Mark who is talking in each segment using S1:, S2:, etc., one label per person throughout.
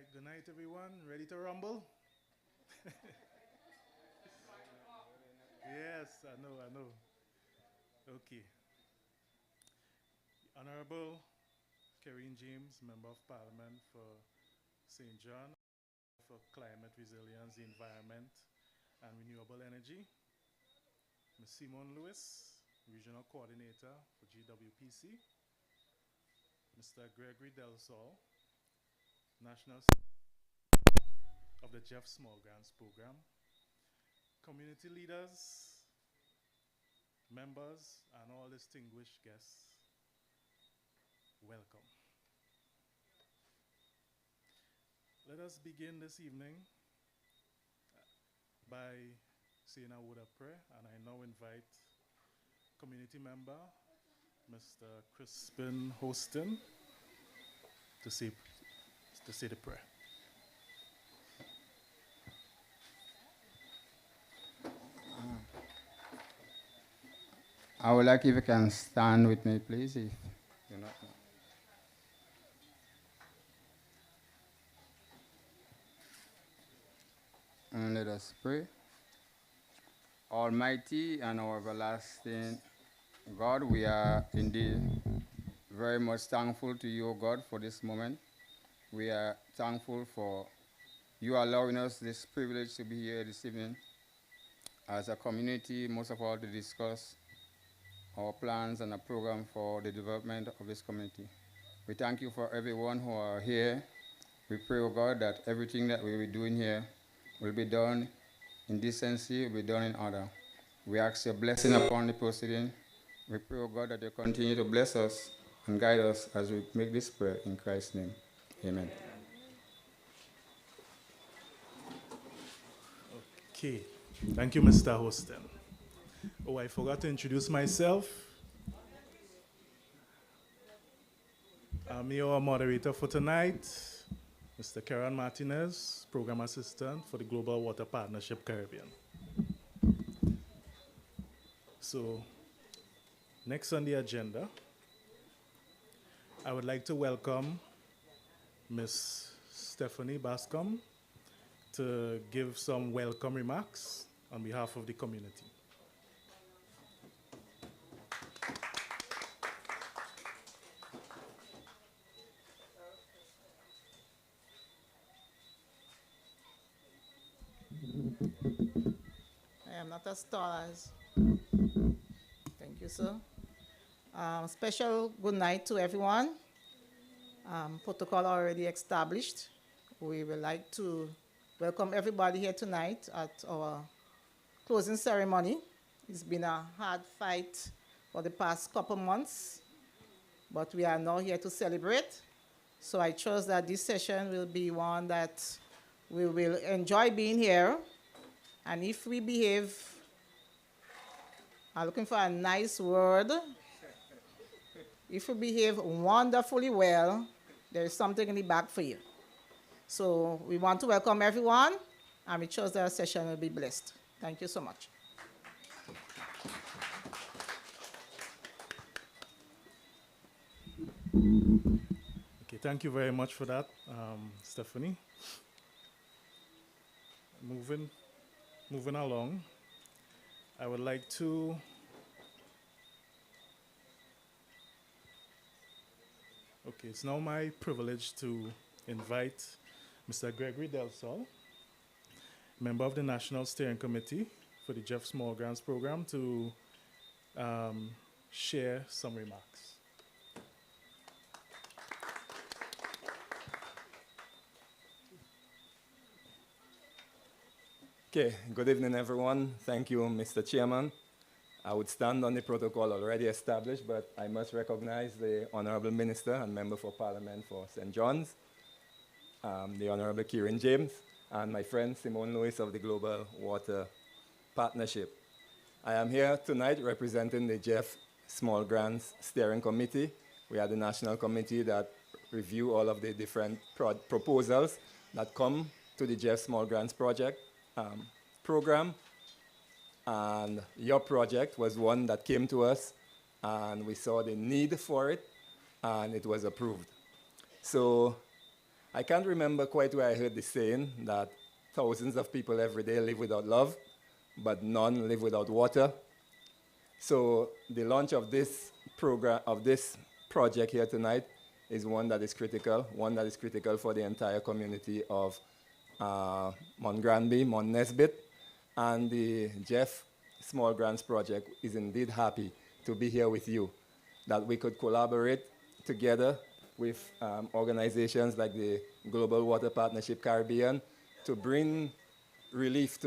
S1: right, good night, everyone. Ready to rumble? Yes, I know. Okay. Honorable Kerrine James, Member of Parliament for St. John, for Climate Resilience, the Environment, and Renewable Energy. Ms. Simone Lewis, Regional Coordinator for GWPC. Mr. Gregory Del Sol, National of the Jeff Small Grants Program. Community leaders, members, and all distinguished guests, welcome. Let us begin this evening by saying a word of prayer, and I now invite community member Mr. Crispin Hostin to say the prayer.
S2: I would like if you can stand with me, please, if you're not. And let us pray. Almighty and our everlasting God, we are indeed very much thankful to you, O God, for this moment. We are thankful for you allowing us this privilege to be here this evening as a community, most of all to discuss our plans and a program for the development of this community. We thank you for everyone who are here. We pray, O God, that everything that we will be doing here will be done in decency, will be done in order. We ask your blessing upon the proceeding. We pray, O God, that you continue to bless us and guide us as we make this prayer in Christ's name. Amen.
S1: Okay, thank you, Mr. Hostin. Oh, I forgot to introduce myself. I'm your moderator for tonight, Mr. Karen Martinez, Program Assistant for the Global Water Partnership Caribbean. So, next on the agenda, I would like to welcome Ms. Stephanie Bascom to give some welcome remarks on behalf of the community.
S3: I am not as tall as. Thank you, sir. Special good night to everyone. Protocol already established. We would like to welcome everybody here tonight at our closing ceremony. It's been a hard fight for the past couple months, but we are now here to celebrate. So I trust that this session will be one that we will enjoy being here. And if we behave, I'm looking for a nice word. If we behave wonderfully well, there is something in the back for you. So we want to welcome everyone, and we trust that our session will be blessed. Thank you so much.
S1: Okay, thank you very much for that, Stephanie. Moving along, I would like to it's now my privilege to invite Mr. Gregory Del Sol, member of the National Steering Committee for the Jeff Small Grants Program, to share some remarks.
S4: Okay, good evening, everyone. Thank you, Mr. Chairman. I would stand on the protocol already established, but I must recognize the Honorable Minister and Member for Parliament for St. John's, the Honorable Kerrine James, and my friend Simone Lewis of the Global Water Partnership. I am here tonight representing the Jeff Small Grants Steering Committee. We are the national committee that review all of the different proposals that come to the Jeff Small Grants project. Program, and your project was one that came to us, and we saw the need for it, and it was approved. So I can't remember quite where I heard the saying that thousands of people every day live without love, but none live without water. So the launch of this program, of this project here tonight, is one that is critical for the entire community of Mount Granby, Mount Nesbit, and the Jeff Small Grants Project is indeed happy to be here with you, that we could collaborate together with organizations like the Global Water Partnership Caribbean to bring relief,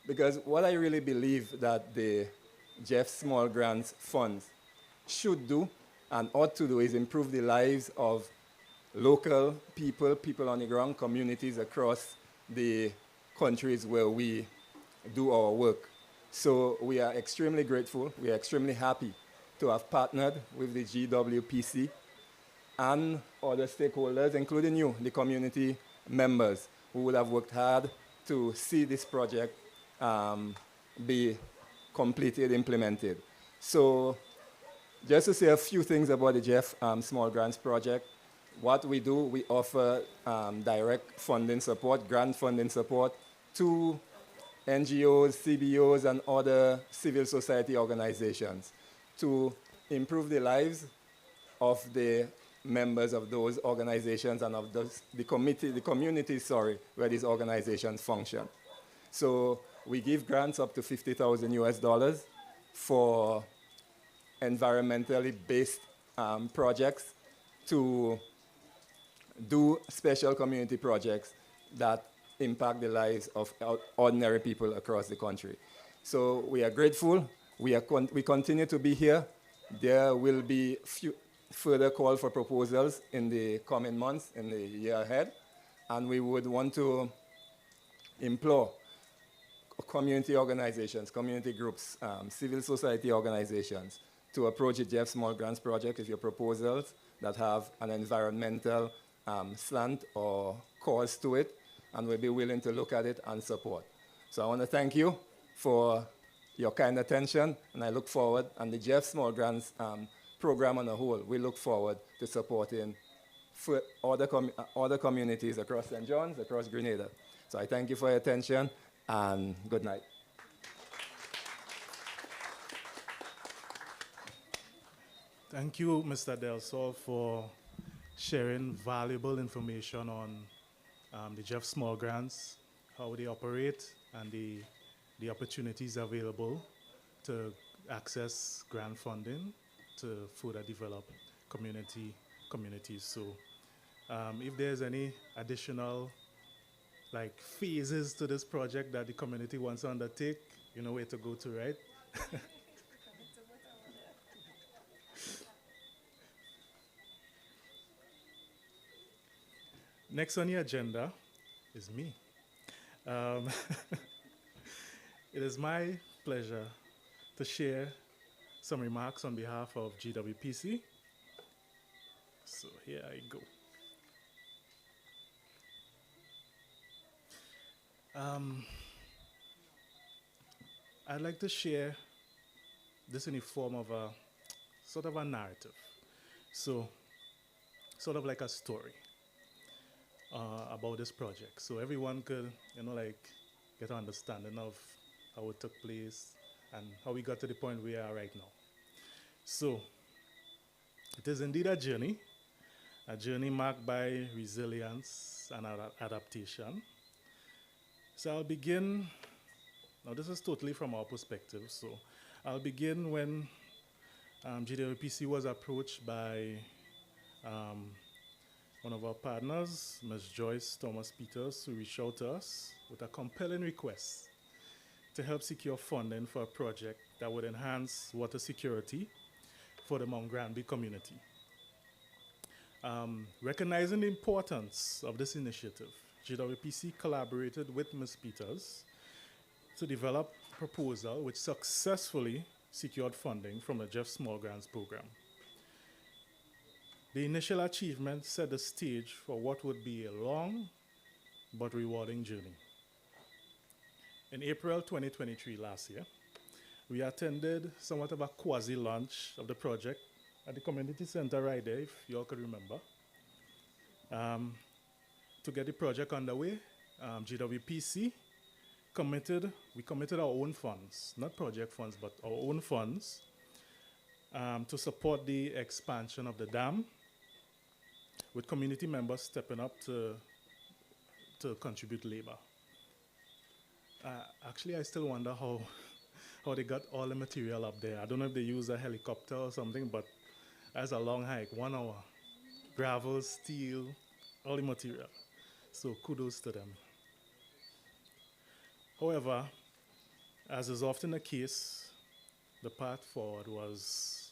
S4: because what I really believe that the Jeff Small Grants Funds should do and ought to do is improve the lives of local people, people on the ground, communities across the countries where we do our work. So we are extremely grateful, we are extremely happy to have partnered with the GWPC and other stakeholders, including you, the community members, who would have worked hard to see this project be completed, implemented. So just to say a few things about the Jeff Small Grants Project. What we do, we offer direct funding support, grant funding support to NGOs, CBOs, and other civil society organizations to improve the lives of the members of those organizations and of the communities, where these organizations function. So we give grants up to $50,000 US for environmentally based projects to do special community projects that impact the lives of ordinary people across the country. So we are grateful. We continue to be here. There will be further call for proposals in the coming months, in the year ahead, and we would want to implore community organizations, community groups, civil society organizations to approach the Jeff Small Grants Project with your proposals that have an environmental slant or cause to it, and we'll be willing to look at it and support. So I want to thank you for your kind attention, and I look forward, and the Jeff Small Grants program on the whole, we look forward to supporting for other communities across St. John's, across Grenada. So I thank you for your attention, and good night.
S1: Thank you, Mr. Del Sol, for sharing valuable information on the Jeff Small Grants, how they operate, and the opportunities available to access grant funding to further develop communities. So if there's any additional phases to this project that the community wants to undertake, you know where to go to, right? Next on the agenda is me. It is my pleasure to share some remarks on behalf of GWPC. So here I go. I'd like to share this in the form of a sort of a narrative. So, sort of like a story about this project. So everyone could, get an understanding of how it took place and how we got to the point we are right now. So, it is indeed a journey marked by resilience and adaptation. So I'll begin, now this is totally from our perspective, so I'll begin when GWPC was approached by one of our partners, Ms. Joyce Thomas Peters, who reached out to us with a compelling request to help secure funding for a project that would enhance water security for the Mount Granby community. Recognizing the importance of this initiative, GWPC collaborated with Ms. Peters to develop a proposal which successfully secured funding from the Jeff Small Grants program. The initial achievement set the stage for what would be a long but rewarding journey. In April 2023 last year, we attended somewhat of a quasi-launch of the project at the community center right there, if you all could remember. to get the project underway, GWPC we committed our own funds, not project funds, but our own funds to support the expansion of the dam, with community members stepping up to contribute labor. Actually, I still wonder how they got all the material up there. I don't know if they used a helicopter or something, but that's a long hike, 1 hour. Gravel, steel, all the material. So kudos to them. However, as is often the case, the path forward was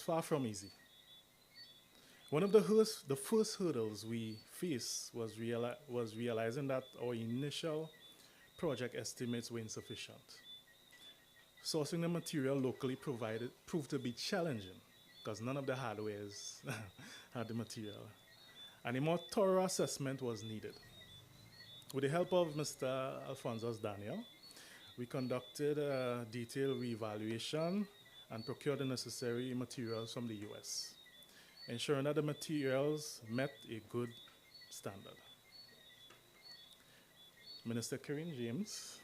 S1: far from easy. One of the first hurdles we faced was realizing that our initial project estimates were insufficient. Sourcing the material locally proved to be challenging because none of the hardwares had the material. And a more thorough assessment was needed. With the help of Mr. Alphonsus Daniel, we conducted a detailed reevaluation and procured the necessary materials from the US, ensuring that the materials met a good standard. Minister Karen James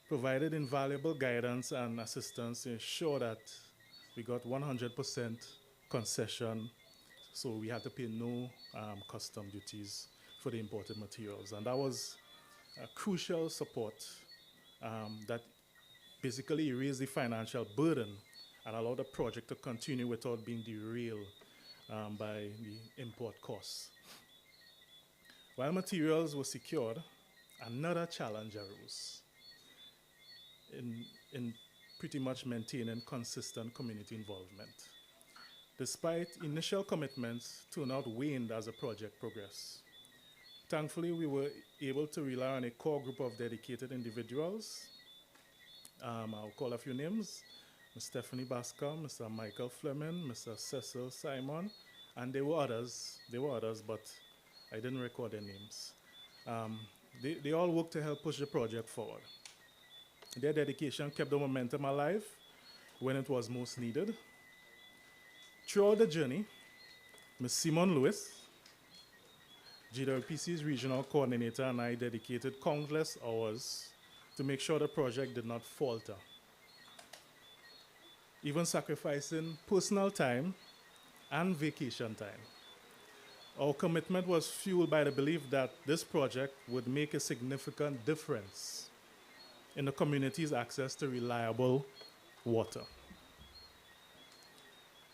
S1: provided invaluable guidance and assistance to ensure that we got 100% concession, so we had to pay no custom duties for the imported materials. And that was a crucial support that basically erased the financial burden and allowed the project to continue without being derailed by the import costs. While materials were secured, another challenge arose in pretty much maintaining consistent community involvement. Despite initial commitments, turnout waned as the project progressed. Thankfully, we were able to rely on a core group of dedicated individuals. I'll call a few names: Ms. Stephanie Bascom, Mr. Michael Fleming, Mr. Cecil Simon, and there were others, but I didn't record their names. They all worked to help push the project forward. Their dedication kept the momentum alive when it was most needed. Throughout the journey, Ms. Simone Lewis, GWPC's regional coordinator, and I dedicated countless hours to make sure the project did not falter, even sacrificing personal time and vacation time. Our commitment was fueled by the belief that this project would make a significant difference in the community's access to reliable water.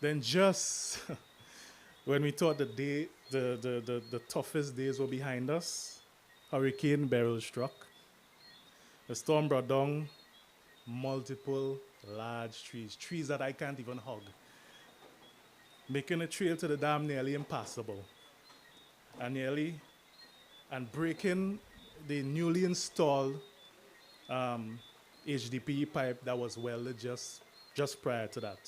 S1: Then just when we thought the toughest days were behind us, Hurricane Beryl struck. The storm brought down multiple large trees that I can't even hug, making the trail to the dam nearly impassable, and breaking the newly installed HDPE pipe that was welded just prior to that.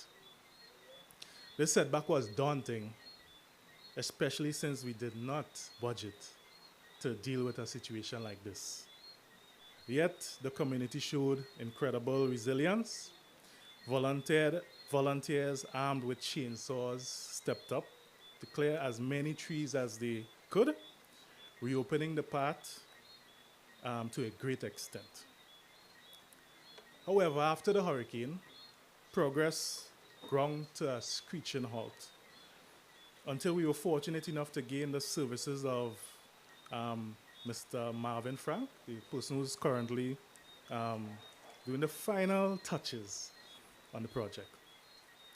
S1: This setback was daunting, especially since we did not budget to deal with a situation like this. Yet, the community showed incredible resilience. Volunteers armed with chainsaws stepped up to clear as many trees as they could, reopening the path to a great extent. However, after the hurricane, progress ground to a screeching halt until we were fortunate enough to gain the services of Mr. Marvin Frank, the person who's currently doing the final touches on the project.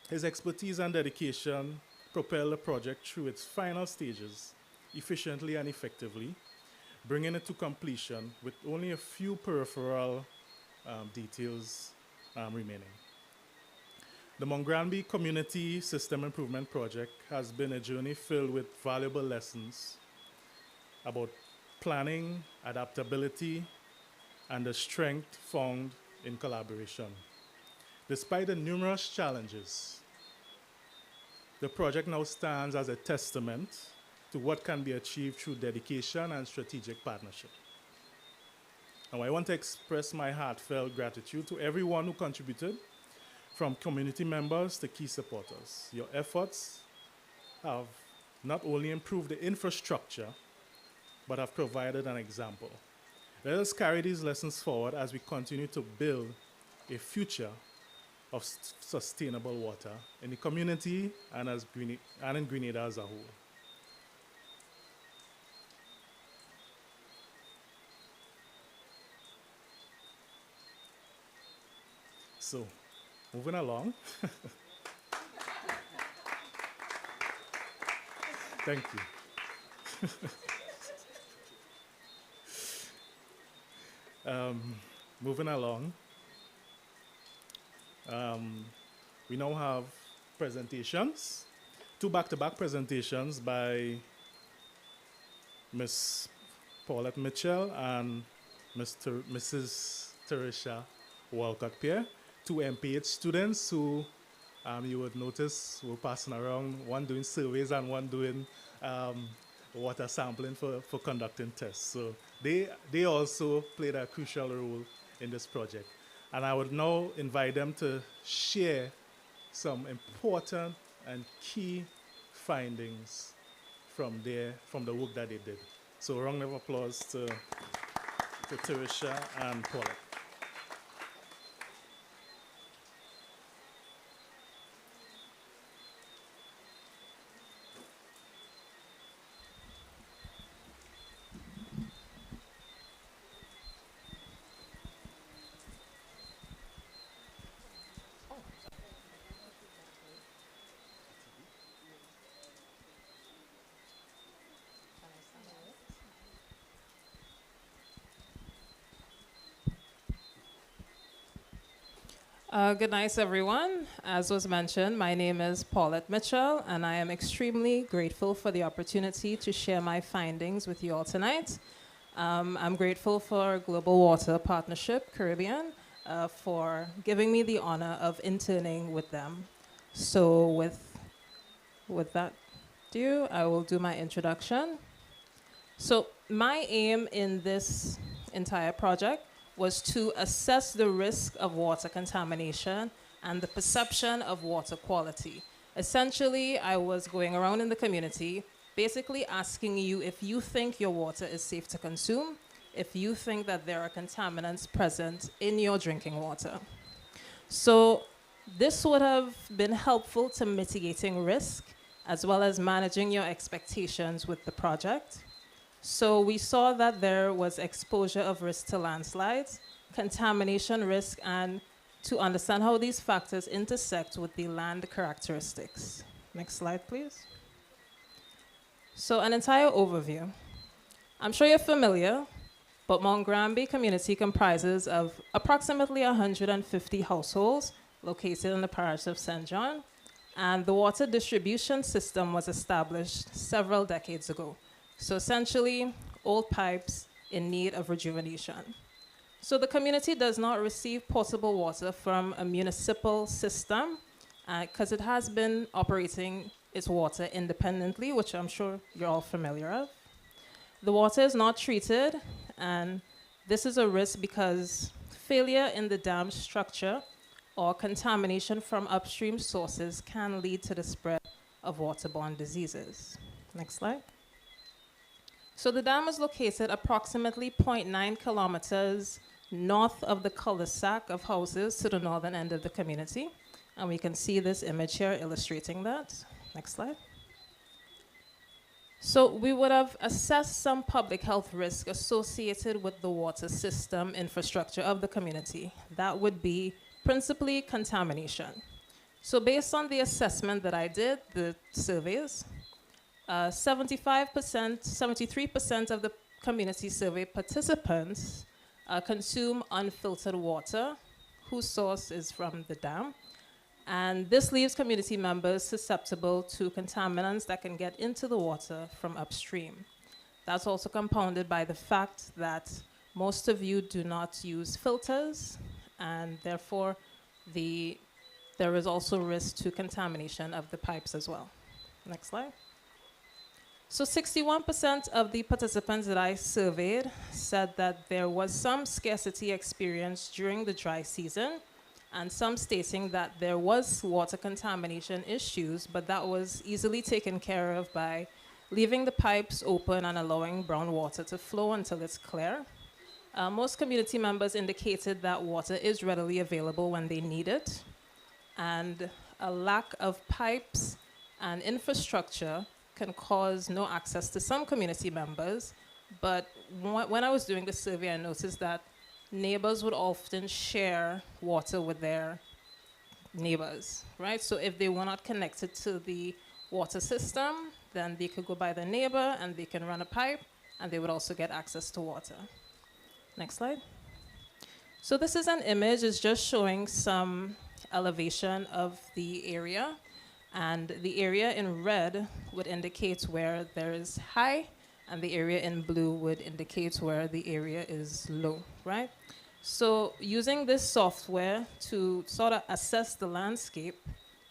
S1: His expertise and dedication propelled the project through its final stages efficiently and effectively, bringing it to completion with only a few peripheral details remaining. The Mount Granby Community System Improvement Project has been a journey filled with valuable lessons about planning, adaptability, and the strength found in collaboration. Despite the numerous challenges, the project now stands as a testament to what can be achieved through dedication and strategic partnership. Now, I want to express my heartfelt gratitude to everyone who contributed, from community members to key supporters. Your efforts have not only improved the infrastructure, but have provided an example. Let us carry these lessons forward as we continue to build a future of sustainable water in the community and in Grenada as a whole. So, moving along. Thank you. Moving along. We now have presentations, 2 back-to-back presentations by Ms. Paulette Mitchell and Mrs. Teresa Walcott-Pierre, 2 MPH students who you would notice were passing around, one doing surveys and one doing water sampling for conducting tests. So they also played a crucial role in this project. And I would now invite them to share some important and key findings from the work that they did. So a round of applause to Teresa and Paulette.
S5: Good night, everyone. As was mentioned, my name is Paulette Mitchell, and I am extremely grateful for the opportunity to share my findings with you all tonight. I'm grateful for Global Water Partnership Caribbean for giving me the honor of interning with them. So with that due, I will do my introduction. So my aim in this entire project was to assess the risk of water contamination and the perception of water quality. Essentially, I was going around in the community, basically asking you if you think your water is safe to consume, if you think that there are contaminants present in your drinking water. So this would have been helpful to mitigating risk, as well as managing your expectations with the project. So we saw that there was exposure of risk to landslides, contamination risk, and to understand how these factors intersect with the land characteristics. Next slide, please. So an entire overview. I'm sure you're familiar, but Mount Granby community comprises of approximately 150 households located in the parish of St. John, and the water distribution system was established several decades ago. So essentially, old pipes in need of rejuvenation. So the community does not receive potable water from a municipal system because it has been operating its water independently, which I'm sure you're all familiar of. The water is not treated, and this is a risk because failure in the dam structure or contamination from upstream sources can lead to the spread of waterborne diseases. Next slide. So the dam is located approximately 0.9 kilometers north of the cul-de-sac of houses to the northern end of the community. And we can see this image here illustrating that. Next slide. So we would have assessed some public health risk associated with the water system infrastructure of the community. That would be principally contamination. So based on the assessment that I did, the surveys, 73% of the community survey participants consume unfiltered water, whose source is from the dam. And this leaves community members susceptible to contaminants that can get into the water from upstream. That's also compounded by the fact that most of you do not use filters, and therefore there is also risk to contamination of the pipes as well. Next slide. So 61% of the participants that I surveyed said that there was some scarcity experienced during the dry season, and some stating that there was water contamination issues, but that was easily taken care of by leaving the pipes open and allowing brown water to flow until it's clear. Most community members indicated that water is readily available when they need it, and a lack of pipes and infrastructure can cause no access to some community members. But when I was doing the survey, I noticed that neighbors would often share water with their neighbors, right? So if they were not connected to the water system, then they could go by their neighbor and they can run a pipe, and they would also get access to water. Next slide. So this is an image. It's just showing some elevation of the area, and the area in red would indicate where there is high, and the area in blue would indicate where the area is low, right? So using this software to sort of assess the landscape,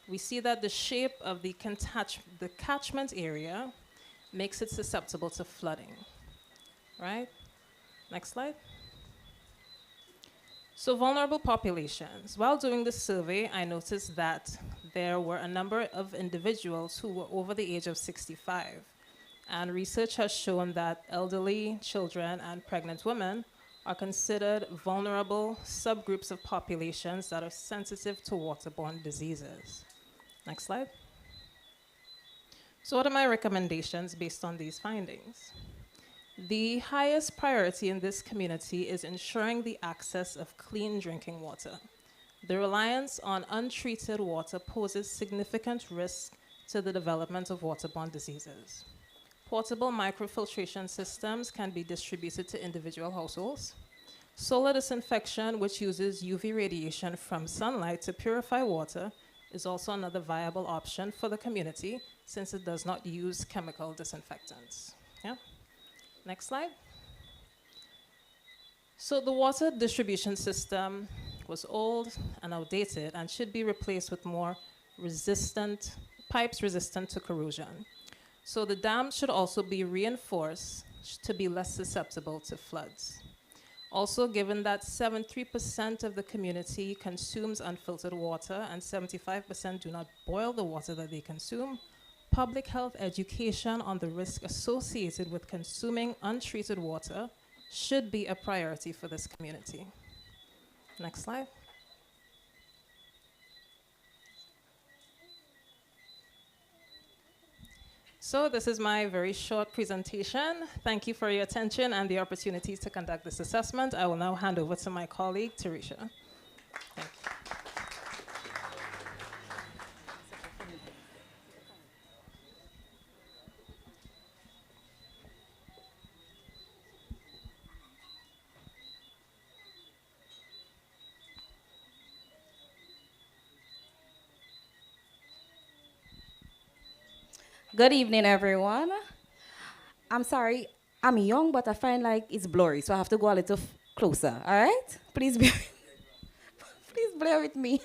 S5: we see that the shape of the catchment area makes it susceptible to flooding, right? Next slide. So vulnerable populations. While doing the survey, I noticed that there were a number of individuals who were over the age of 65. And research has shown that elderly, children, and pregnant women are considered vulnerable subgroups of populations that are sensitive to waterborne diseases. Next slide. So what are my recommendations based on these findings? The highest priority in this community is ensuring the access of clean drinking water. The reliance on untreated water poses significant risk to the development of waterborne diseases. Portable microfiltration systems can be distributed to individual households. Solar disinfection, which uses UV radiation from sunlight to purify water, is also another viable option for the community since it does not use chemical disinfectants. Yeah? Next slide. So the water distribution system was old and outdated and should be replaced with more pipes resistant to corrosion. So the dams should also be reinforced to be less susceptible to floods. Also, given that 73% of the community consumes unfiltered water and 75% do not boil the water that they consume, public health education on the risk associated with consuming untreated water should be a priority for this community. Next slide. So this is my very short presentation. Thank you for your attention and the opportunity to conduct this assessment. I will now hand over to my colleague, Teresa. Thank you.
S6: Good evening, everyone. I'm sorry, I'm young, but I find like it's blurry, so I have to go a little closer, all right? Please please bear with me.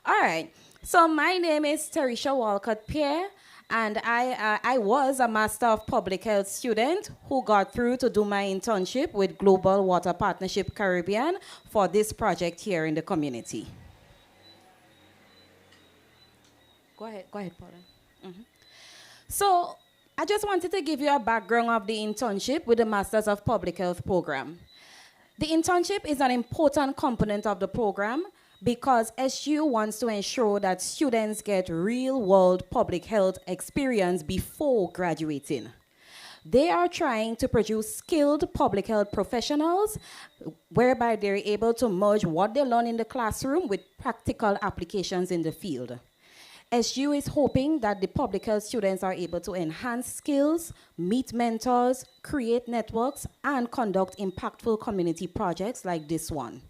S6: All right, so my name is Teresa Walcott-Pierre, and I was a Master of Public Health student who got through to do my internship with Global Water Partnership Caribbean for this project here in the community. Go ahead, Paula. Mm-hmm. So I just wanted to give you a background of the internship with the Masters of Public Health program. The internship is an important component of the program because SU wants to ensure that students get real-world public health experience before graduating. They are trying to produce skilled public health professionals whereby they're able to merge what they learn in the classroom with practical applications in the field. SU is hoping that the public health students are able to enhance skills, meet mentors, create networks, and conduct impactful community projects like this one.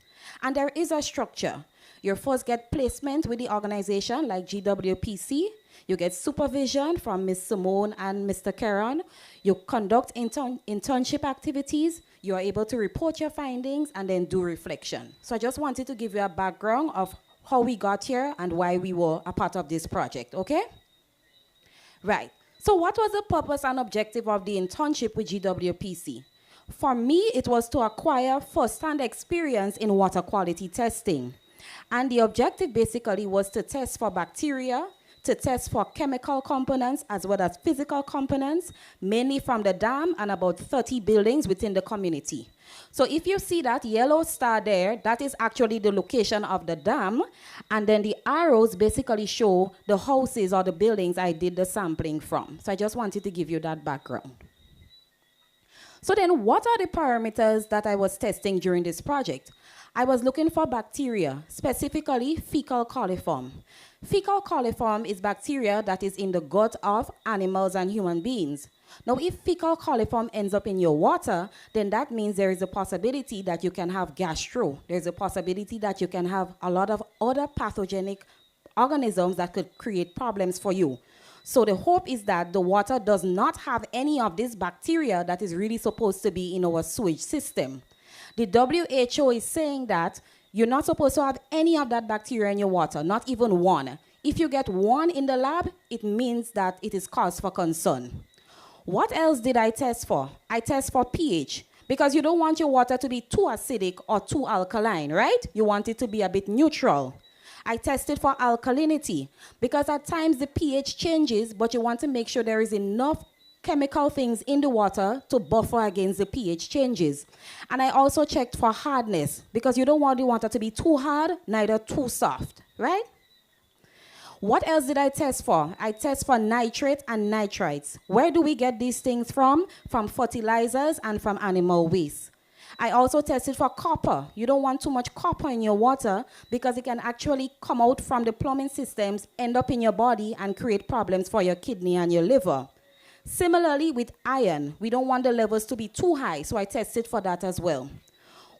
S6: And there is a structure. You first get placement with the organization like GWPC. You get supervision from Ms. Simone and Mr. Caron. You conduct internship activities. You are able to report your findings and then do reflection. So I just wanted to give you a background of how we got here and why we were a part of this project, okay? Right, so what was the purpose and objective of the internship with GWPC? For me, it was to acquire first-hand experience in water quality testing. And the objective basically was to test for bacteria, to test for chemical components as well as physical components, mainly from the dam and about 30 buildings within the community. So if you see that yellow star there, that is actually the location of the dam, and then the arrows basically show the houses or the buildings I did the sampling from. So I just wanted to give you that background. So then what are the parameters that I was testing during this project? I was looking for bacteria, specifically fecal coliform. Fecal coliform is bacteria that is in the gut of animals and human beings. Now, if fecal coliform ends up in your water, then that means there is a possibility that you can have gastro. There's a possibility that you can have a lot of other pathogenic organisms that could create problems for you. So the hope is that the water does not have any of this bacteria that is really supposed to be in our sewage system. The WHO is saying that you're not supposed to have any of that bacteria in your water, not even one. If you get one in the lab, it means that it is cause for concern. What else did I test for? I test for pH, because you don't want your water to be too acidic or too alkaline, right? You want it to be a bit neutral. I tested for alkalinity, because at times the pH changes, but you want to make sure there is enough chemical things in the water to buffer against the pH changes. And I also checked for hardness, because you don't want the water to be too hard, neither too soft, right? What else did I test for? I test for nitrate and nitrites. Where do we get these things from? From fertilizers and from animal waste. I also tested for copper. You don't want too much copper in your water because it can actually come out from the plumbing systems, end up in your body, and create problems for your kidney and your liver. Similarly with iron, we don't want the levels to be too high, so I tested for that as well.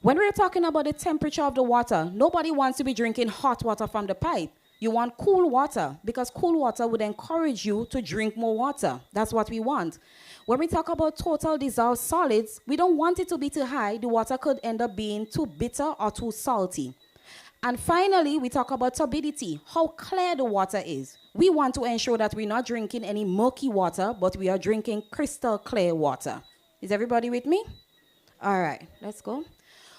S6: When we're talking about the temperature of the water, nobody wants to be drinking hot water from the pipe. You want cool water, because cool water would encourage you to drink more water. That's what we want. When we talk about total dissolved solids, we don't want it to be too high. The water could end up being too bitter or too salty. And finally, we talk about turbidity, how clear the water is. We want to ensure that we're not drinking any murky water, but we are drinking crystal clear water. Is everybody with me? All right, let's go.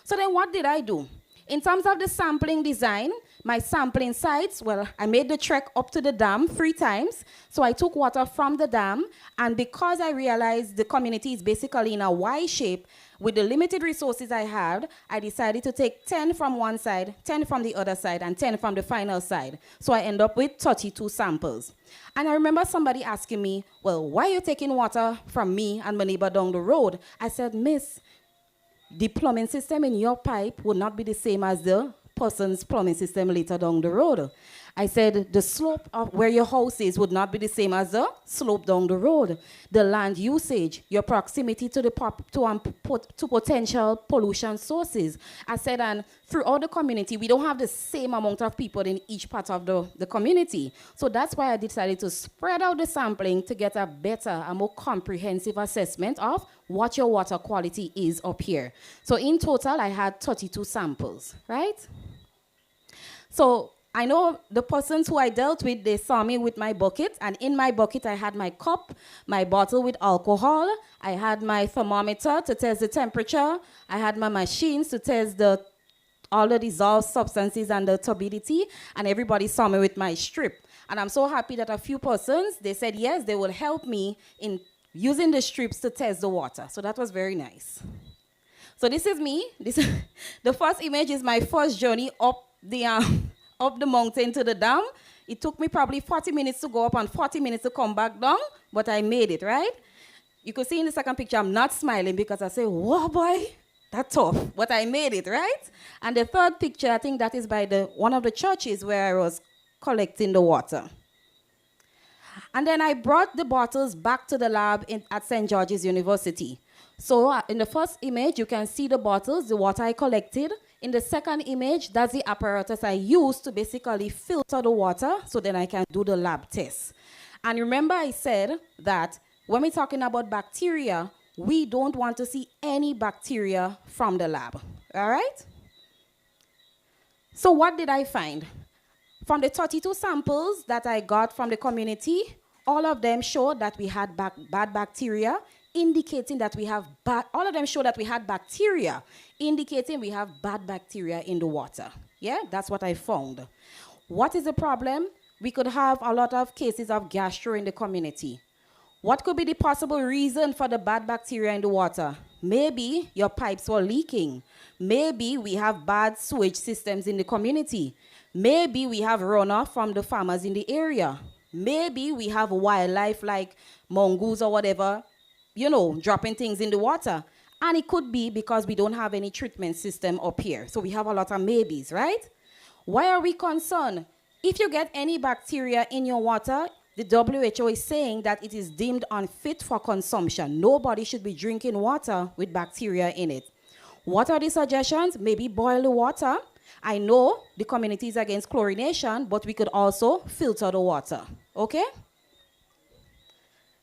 S6: So then what did I do? In terms of the sampling design, my sampling sites, well, I made the trek up to the dam 3 times. So I took water from the dam, and because I realized the community is basically in a Y shape, with the limited resources I had, I decided to take 10 from one side, 10 from the other side, and 10 from the final side. So I end up with 32 samples. And I remember somebody asking me, well, why are you taking water from me and my neighbor down the road? I said, Miss, the plumbing system in your pipe would not be the same as the person's plumbing system later down the road. I said the slope of where your house is would not be the same as the slope down the road. The land usage, your proximity to the to potential pollution sources. I said, and throughout the community, we don't have the same amount of people in each part of the community. So that's why I decided to spread out the sampling to get a better, a more comprehensive assessment of what your water quality is up here. So in total, I had 32 samples, right? So I know the persons who I dealt with, they saw me with my bucket, and in my bucket I had my cup, my bottle with alcohol, I had my thermometer to test the temperature, I had my machines to test all the dissolved substances and the turbidity, and everybody saw me with my strip. And I'm so happy that a few persons, they said yes, they will help me in using the strips to test the water. So that was very nice. So this is me. The first image is my first journey up the mountain to the dam. It took me probably 40 minutes to go up and 40 minutes to come back down, but I made it, right? You could see in the second picture, I'm not smiling because I say, whoa, boy, that's tough, but I made it, right? And the third picture, I think that is by one of the churches where I was collecting the water. And then I brought the bottles back to the lab at St. George's University. So in the first image, you can see the bottles, the water I collected. In the second image, that's the apparatus I used to basically filter the water so then I can do the lab test. And remember I said that when we're talking about bacteria, we don't want to see any bacteria from the lab, all right? So what dad I find? From the 32 samples that I got from the community, all of them showed that we had bad bacteria, indicating that we have all of them show that we had bacteria, indicating we have bad bacteria in the water. Yeah, that's what I found. What is the problem? we could have a lot of cases of gastro in the community. What could be the possible reason for the bad bacteria in the water? Maybe your pipes were leaking. Maybe we have bad sewage systems in the community. Maybe we have runoff from the farmers in the area. Maybe we have wildlife like mongoose or whatever, dropping things in the water. And it could be because we don't have any treatment system up here. So we have a lot of maybes, right? Why are we concerned? If you get any bacteria in your water, the WHO is saying that it is deemed unfit for consumption. Nobody should be drinking water with bacteria in it. What are the suggestions? Maybe boil the water. I know the community is against chlorination, but we could also filter the water, okay?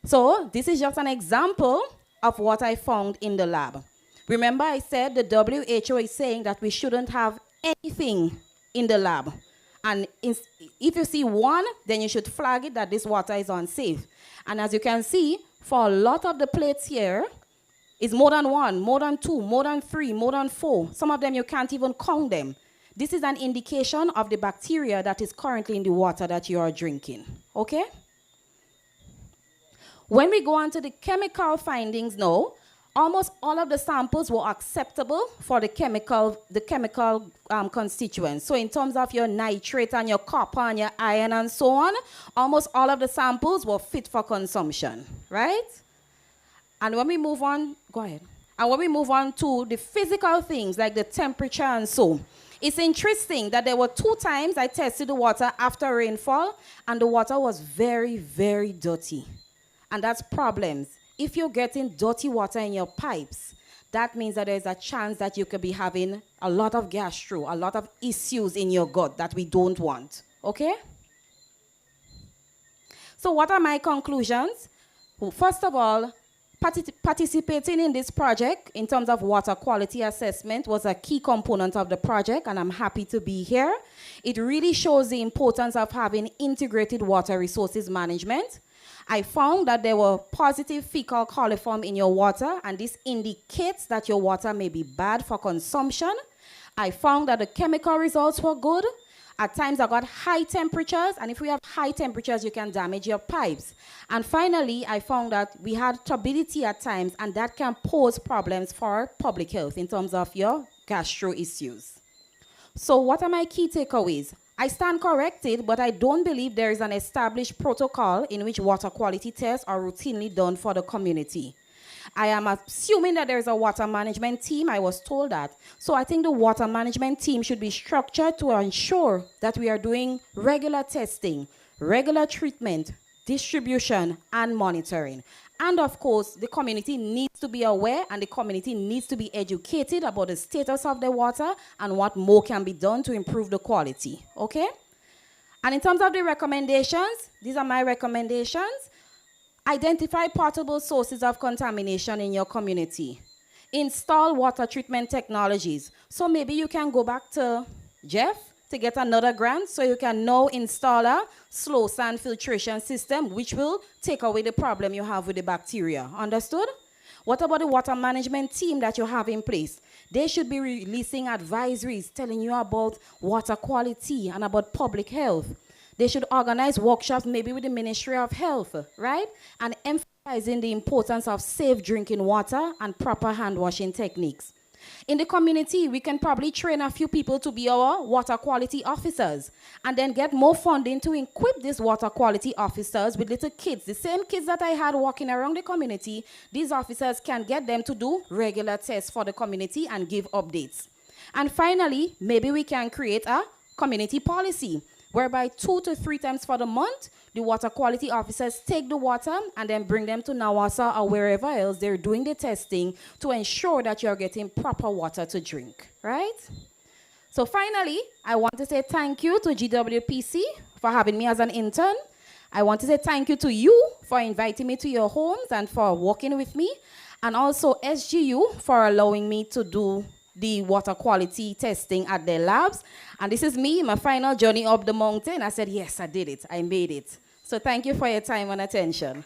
S6: So this is just an example of what I found in the lab. Remember I said the WHO is saying that we shouldn't have anything in the lab. And if you see one, then you should flag it that this water is unsafe. And as you can see, for a lot of the plates here, it's more than one, more than two, more than three, more than four. Some of them you can't even count them. This is an indication of the bacteria that is currently in the water that you are drinking, okay? When we go on to the chemical findings now, almost all of the samples were acceptable for the chemical constituents. So in terms of your nitrate and your copper and your iron and so on, almost all of the samples were fit for consumption, right? And when we move on, go ahead. And when we move on to the physical things like the temperature and so, it's interesting that there were 2 times I tested the water after rainfall and the water was very, very dirty. And that's problems. If you're getting dirty water in your pipes, that means that there's a chance that you could be having a lot of gastro, a lot of issues in your gut that we don't want, okay? So what are my conclusions? Well, first of all, participating in this project in terms of water quality assessment was a key component of the project, and I'm happy to be here. It really shows the importance of having integrated water resources management. I found that there were positive fecal coliform in your water, and this indicates that your water may be bad for consumption. I found that the chemical results were good. At times I got high temperatures, and if we have high temperatures, you can damage your pipes. And finally, I found that we had turbidity at times, and that can pose problems for public health in terms of your gastro issues. So what are my key takeaways? I stand corrected, but I don't believe there is an established protocol in which water quality tests are routinely done for the community. I am assuming that there is a water management team. I was told that. So I think the water management team should be structured to ensure that we are doing regular testing, regular treatment, distribution, and monitoring. And of course, the community needs to be aware and the community needs to be educated about the status of the water and what more can be done to improve the quality, okay? And in terms of the recommendations, these are my recommendations. Identify portable sources of contamination in your community. Install water treatment technologies. So maybe you can go back to Jeff to get another grant so you can now install a slow sand filtration system which will take away the problem you have with the bacteria. Understood? What about the water management team that you have in place? They should be releasing advisories telling you about water quality and about public health. They should organize workshops maybe with the Ministry of Health, right? And emphasizing the importance of safe drinking water and proper hand washing techniques. In the community, we can probably train a few people to be our water quality officers and then get more funding to equip these water quality officers with little kids. The same kids that I had walking around the community, these officers can get them to do regular tests for the community and give updates. And finally, maybe we can create a community policy whereby 2 to 3 times for the month, the water quality officers take the water and then bring them to Nawasa or wherever else they're doing the testing to ensure that you're getting proper water to drink, right? So finally, I want to say thank you to GWPC for having me as an intern. I want to say thank you to you for inviting me to your homes and for working with me, and also SGU for allowing me to do the water quality testing at their labs. And this is me, my final journey up the mountain. I said, yes, I did it. I made it. So thank you for your time and attention.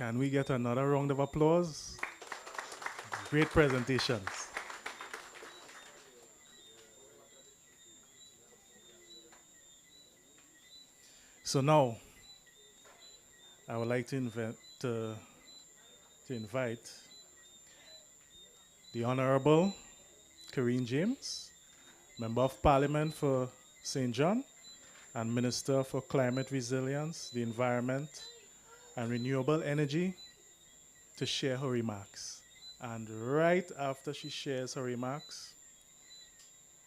S1: Can we get another round of applause? Great presentations. So now, I would like to invite the Honorable Karine James, Member of Parliament for St. John and Minister for Climate Resilience, the Environment and Renewable Energy, to share her remarks. And right after she shares her remarks,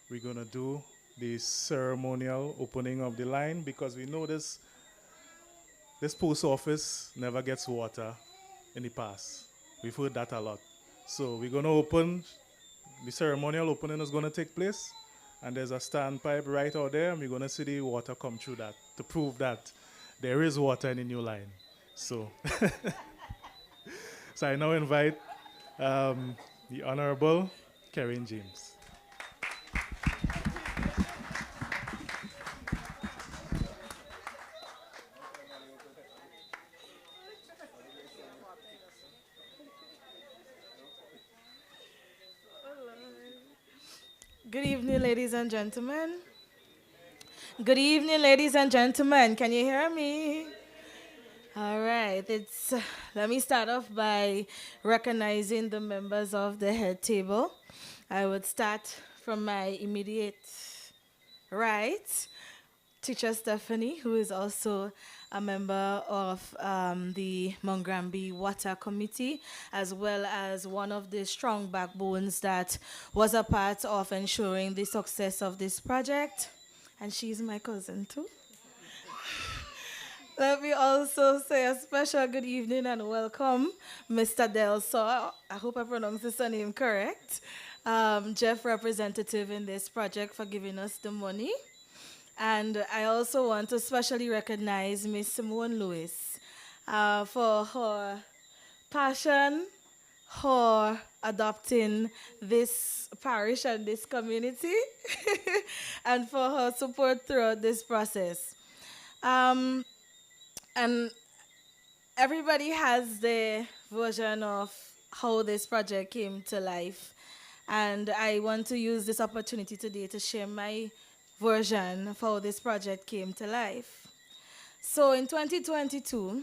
S1: we're going to do the ceremonial opening of the line, because we know this post office never gets water in the past. We've heard that a lot. So we're going to open, the ceremonial opening is going to take place, and there's a standpipe right out there, and we're going to see the water come through that to prove that there is water in the new line. So, so I now invite the Honorable Karine James.
S7: Good evening, ladies and gentlemen. Good evening, ladies and gentlemen. Can you hear me? All right. Let me start off by recognizing the members of the head table. I would start from my immediate right, Teacher Stephanie, who is also a member of the Mount Granby Water Committee, as well as one of the strong backbones that was a part of ensuring the success of this project. And she's my cousin too. Let me also say a special good evening and welcome, Mr. Delso. I hope I pronounced his name correct. Jeff representative in this project, for giving us the money. And I also want to specially recognize Miss Simone Lewis for her passion for adopting this parish and this community and for her support throughout this process. And everybody has their version of how this project came to life. And I want to use this opportunity today to share my version of how this project came to life. So in 2022,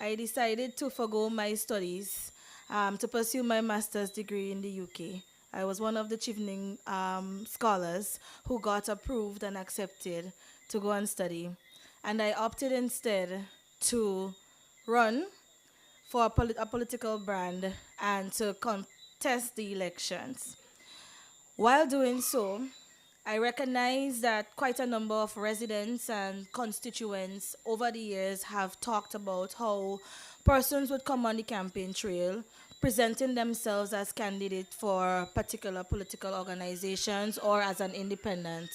S7: I decided to forgo my studies to pursue my master's degree in the UK. I was one of the Chevening scholars who got approved and accepted to go and study. And I opted instead to run for a political brand and to contest the elections. While doing so, I recognize that quite a number of residents and constituents over the years have talked about how persons would come on the campaign trail presenting themselves as candidates for particular political organizations or as an independent.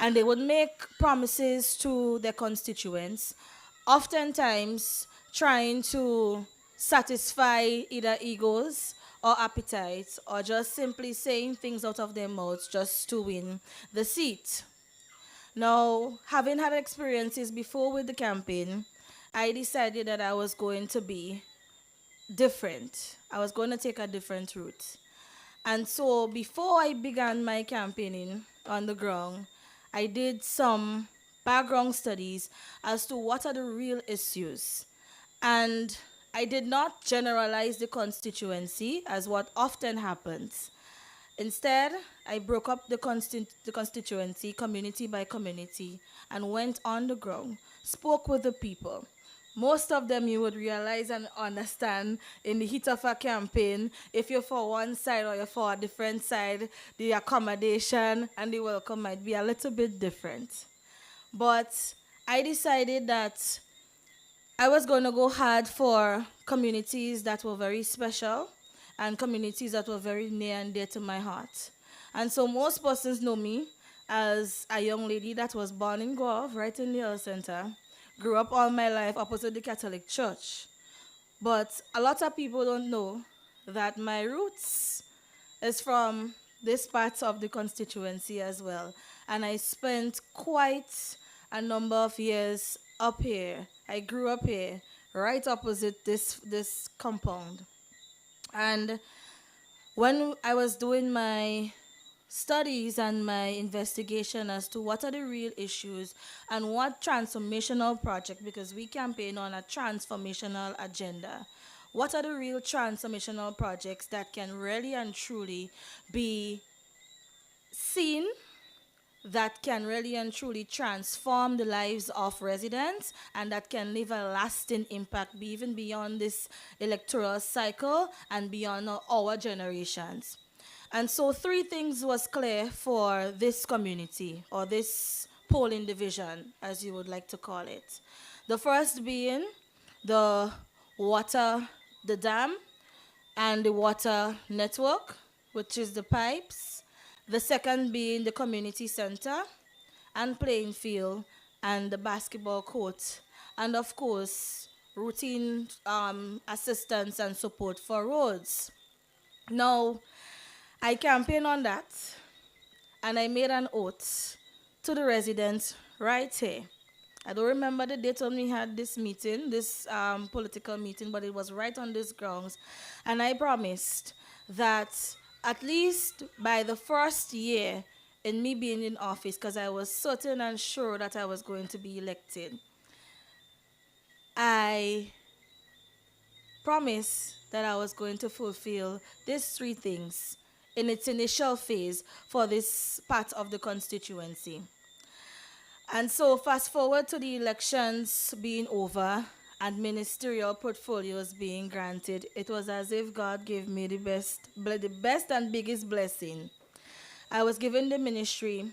S7: And they would make promises to their constituents, oftentimes trying to satisfy either egos or appetites, or just simply saying things out of their mouths just to win the seat. Now, having had experiences before with the campaign, I decided that I was going to be different. I was going to take a different route. And so before I began my campaigning on the ground, I did some background studies as to what are the real issues. And I did not generalize the constituency as what often happens. Instead, I broke up the constituency community by community and went on the ground, spoke with the people. Most of them you would realize and understand in the heat of a campaign, if you're for one side or you're for a different side, the accommodation and the welcome might be a little bit different. But I decided that I was going to go hard for communities that were very special and communities that were very near and dear to my heart. And so most persons know me as a young lady that was born in Guelph, right in the Health Center, grew up all my life opposite the Catholic Church. But a lot of people don't know that my roots is from this part of the constituency as well. And I spent quite a number of years up here. I grew up here, right opposite this compound. And when I was doing my studies and my investigation as to what are the real issues and what transformational project, because we campaign on a transformational agenda, what are the real transformational projects that can really and truly be seen, that can really and truly transform the lives of residents and that can leave a lasting impact even beyond this electoral cycle and beyond our generations. And so 3 things was clear for this community, or this polling division, as you would like to call it. The first being the water, the dam, and the water network, which is the pipes. The second being the community center and playing field and the basketball court. And of course, routine assistance and support for roads. Now, I campaigned on that, and I made an oath to the residents right here. I don't remember the date when we had this meeting, this political meeting, but it was right on these grounds. And I promised that at least by the first year in me being in office, because I was certain and sure that I was going to be elected, I promised that I was going to fulfill these 3 things in its initial phase for this part of the constituency. And so fast forward to the elections being over and ministerial portfolios being granted, it was as if God gave me the best and biggest blessing. I was given the ministry,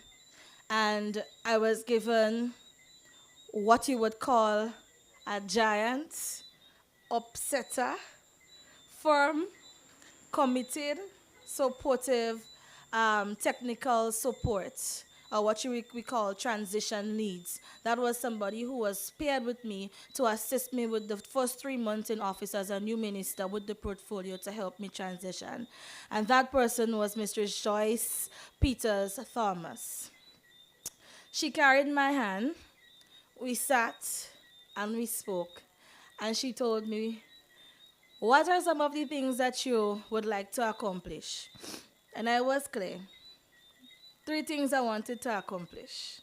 S7: and I was given what you would call a giant, upsetter, firm, committed, supportive, technical support, or what we call transition leads. That was somebody who was paired with me to assist me with the first 3 months in office as a new minister with the portfolio to help me transition. And that person was Mr. Joyce Peters Thomas. She carried my hand, we sat and we spoke, and she told me, what are some of the things that you would like to accomplish? And I was clear. 3 things I wanted to accomplish.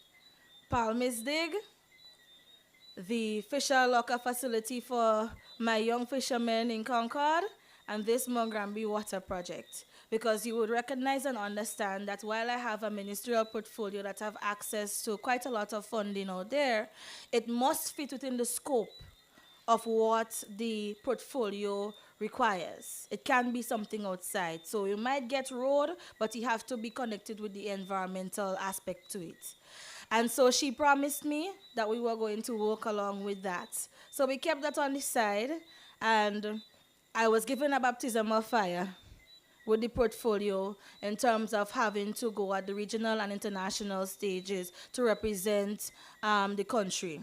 S7: Palmis Dig, the fisher locker facility for my young fishermen in Concord, and this Granby water project. Because you would recognize and understand that while I have a ministerial portfolio that have access to quite a lot of funding out there, it must fit within the scope of what the portfolio requires. It can be something outside. So you might get road, but you have to be connected with the environmental aspect to it. And so she promised me that we were going to work along with that. So we kept that on the side, and I was given a baptism of fire with the portfolio in terms of having to go at the regional and international stages to represent the country.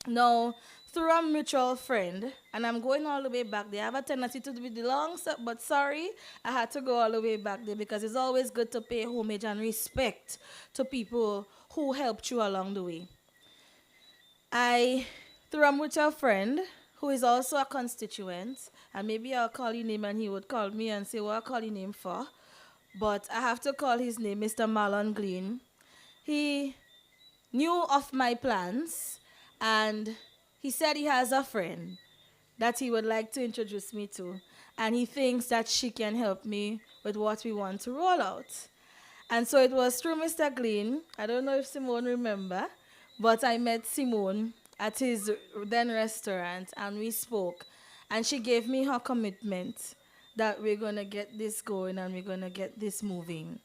S7: Now, through a mutual friend, and I'm going all the way back there. I have a tendency to be long, but sorry, I had to go all the way back there because it's always good to pay homage and respect to people who helped you along the way. Through a mutual friend, who is also a constituent, and maybe I'll call his name and he would call me and say, what I'll call his name for? But I have to call his name Mr. Marlon Glean. He knew of my plans, and he said he has a friend that he would like to introduce me to, and he thinks that she can help me with what we want to roll out. And so it was through Mr. Glean. I don't know if Simone remember, but I met Simone at his then restaurant, and we spoke, and she gave me her commitment that we're going to get this going and we're going to get this moving.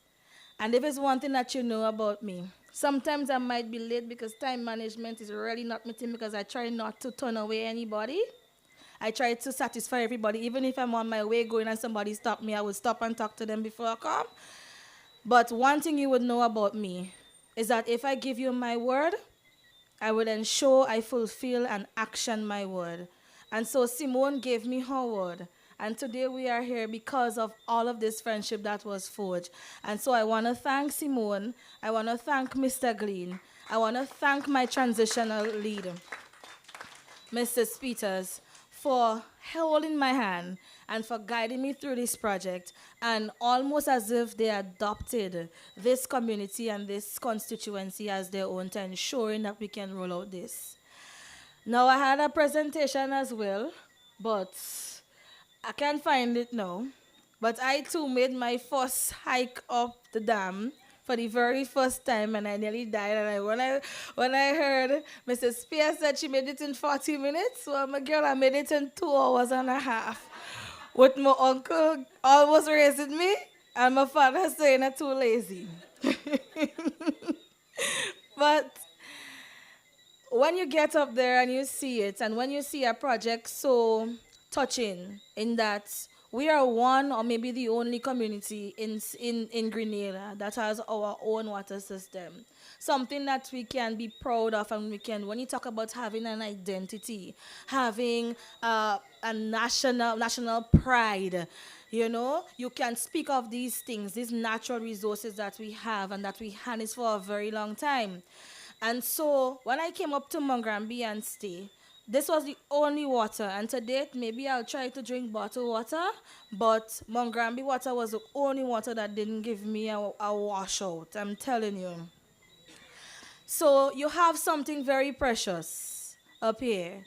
S7: And if it's one thing that you know about me, sometimes I might be late because time management is really not my thing, because I try not to turn away anybody. I try to satisfy everybody. Even if I'm on my way going and somebody stop me, I would stop and talk to them before I come. But one thing you would know about me is that if I give you my word, I will ensure I fulfill and action my word. And so Simone gave me her word. And today we are here because of all of this friendship that was forged. And so I want to thank Simone. I want to thank Mr. Glean. I want to thank my transitional leader. Mrs. Peters, for holding my hand and for guiding me through this project, and almost as if they adopted this community and this constituency as their own to ensuring that we can roll out this. Now, I had a presentation as well, but I can't find it now. But I too made my first hike up the dam for the very first time, and I nearly died. And when I heard Mrs. Spears said she made it in 40 minutes, well, my girl, I made it in 2 hours and a half. With my uncle almost raising me, and my father saying I'm too lazy. But when you get up there and you see it, and when you see a project so touching in that we are one or maybe the only community in Grenada that has our own water system. Something that we can be proud of, and we can, when you talk about having an identity, having a national pride, you know, you can speak of these things, these natural resources that we have and that we harness for a very long time. And so when I came up to Granby and stay, this was the only water, and to date, maybe I'll try to drink bottled water, but Granby water was the only water that didn't give me a washout, I'm telling you. So you have something very precious up here,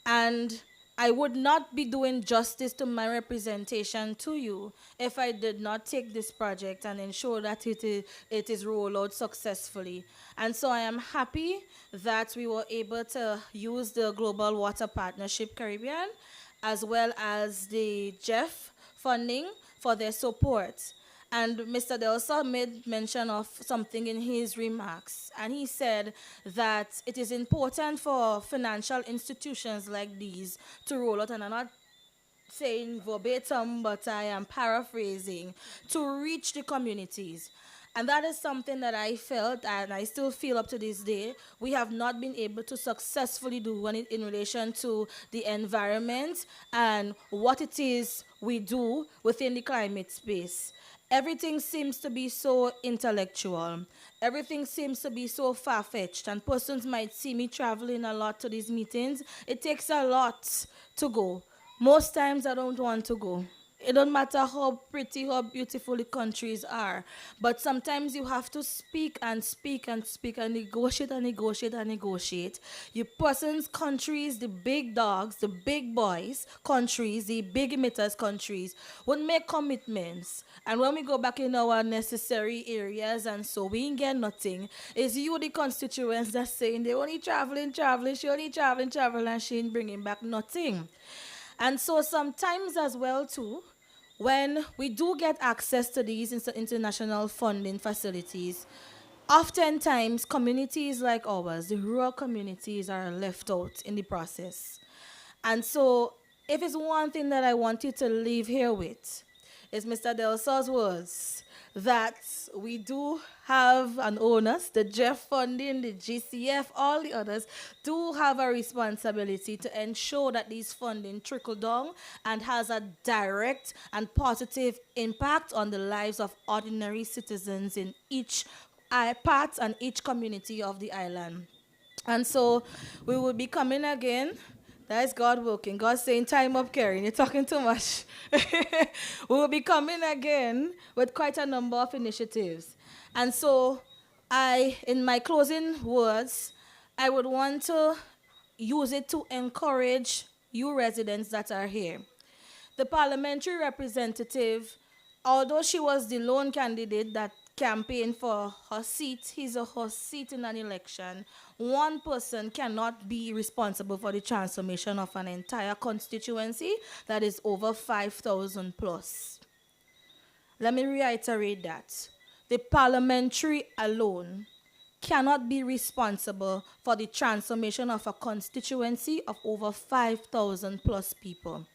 S7: and I would not be doing justice to my representation to you if I did not take this project and ensure that it is rolled out successfully. And so I am happy that we were able to use the Global Water Partnership Caribbean as well as the GEF funding for their support. And Mr. Delsa made mention of something in his remarks, and he said that it is important for financial institutions like these to roll out, and I'm not saying verbatim, but I am paraphrasing, to reach the communities. And that is something that I felt, and I still feel up to this day, we have not been able to successfully do in relation to the environment and what it is we do within the climate space. Everything seems to be so intellectual. Everything seems to be so far-fetched, and persons might see me traveling a lot to these meetings. It takes a lot to go. Most times I don't want to go. It don't matter how pretty, how beautiful the countries are. But sometimes you have to speak and speak and speak and negotiate and negotiate and negotiate. You persons, countries, the big dogs, the big boys, countries, the big emitters, countries, would make commitments. And when we go back in our necessary areas and so we ain't get nothing, it's you, the constituents, that's saying they only traveling, she only traveling, and she ain't bringing back nothing. And so sometimes as well too, when we do get access to these international funding facilities, oftentimes communities like ours, the rural communities, are left out in the process. And so if it's one thing that I want you to leave here with, is Mr. Delsa's words that we do have an onus, the GEF funding, the GCF, all the others, do have a responsibility to ensure that these funding trickle down and has a direct and positive impact on the lives of ordinary citizens in each part and each community of the island. And so we will be coming again. That is God working. God saying, time up, Karen. You're talking too much. We will be coming again with quite a number of initiatives. And so in my closing words, I would want to use it to encourage you residents that are here. The parliamentary representative, although she was the lone candidate that campaigned for her seat, her seat in an election, one person cannot be responsible for the transformation of an entire constituency that is over 5,000 plus. Let me reiterate that. The parliamentary alone cannot be responsible for the transformation of a constituency of over 5,000 plus people.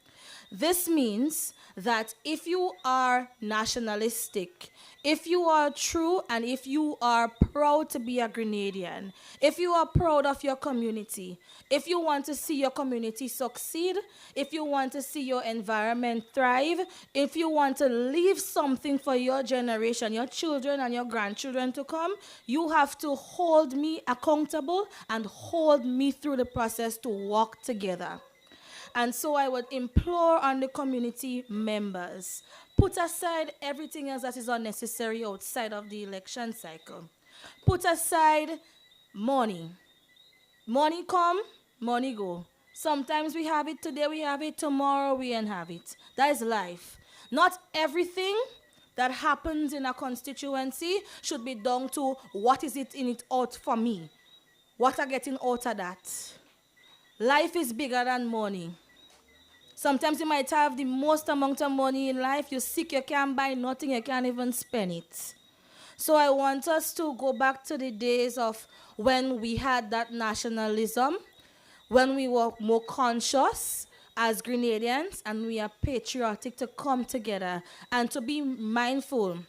S7: This means that if you are nationalistic, if you are true and if you are proud to be a Grenadian, if you are proud of your community, if you want to see your community succeed, if you want to see your environment thrive, if you want to leave something for your generation, your children and your grandchildren to come, you have to hold me accountable and hold me through the process to walk together. And so I would implore on the community members, put aside everything else that is unnecessary outside of the election cycle. Put aside money. Money come, money go. Sometimes we have it today, we have it tomorrow, we ain't have it. That is life. Not everything that happens in a constituency should be down to what is it in it out for me. What are getting out of that? Life is bigger than money. Sometimes you might have the most amount of money in life. You're sick, you can't buy nothing, you can't even spend it. So I want us to go back to the days of when we had that nationalism, when we were more conscious as Grenadians and we are patriotic to come together and to be mindful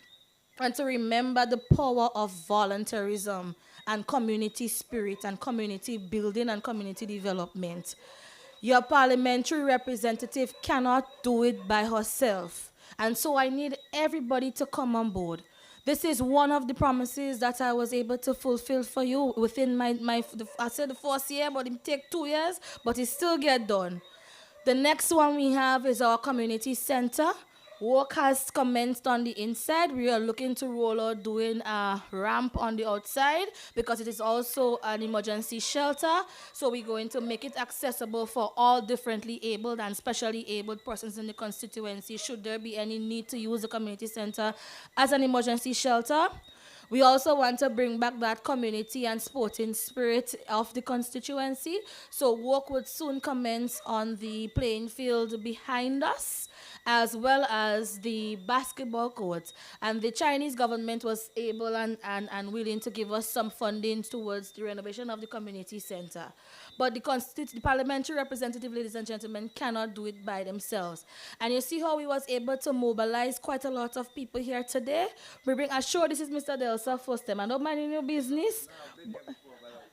S7: and to remember the power of voluntarism and community spirit and community building and community development. Your parliamentary representative cannot do it by herself. And so I need everybody to come on board. This is one of the promises that I was able to fulfill for you within I said the first year, but it take 2 years, but it still get done. The next one we have is our community center. Work has commenced on the inside. We are looking to roll out doing a ramp on the outside because it is also an emergency shelter. So we're going to make it accessible for all differently abled and specially abled persons in the constituency should there be any need to use the community center as an emergency shelter. We also want to bring back that community and sporting spirit of the constituency. So work would soon commence on the playing field behind us, as well as the basketball court. And the Chinese government was able and willing to give us some funding towards the renovation of the community center. But the parliamentary representative, ladies and gentlemen, cannot do it by themselves. And you see how we was able to mobilize quite a lot of people here today? We bring, I'm sure this is Mr. Delsa first time. I don't mind in your business.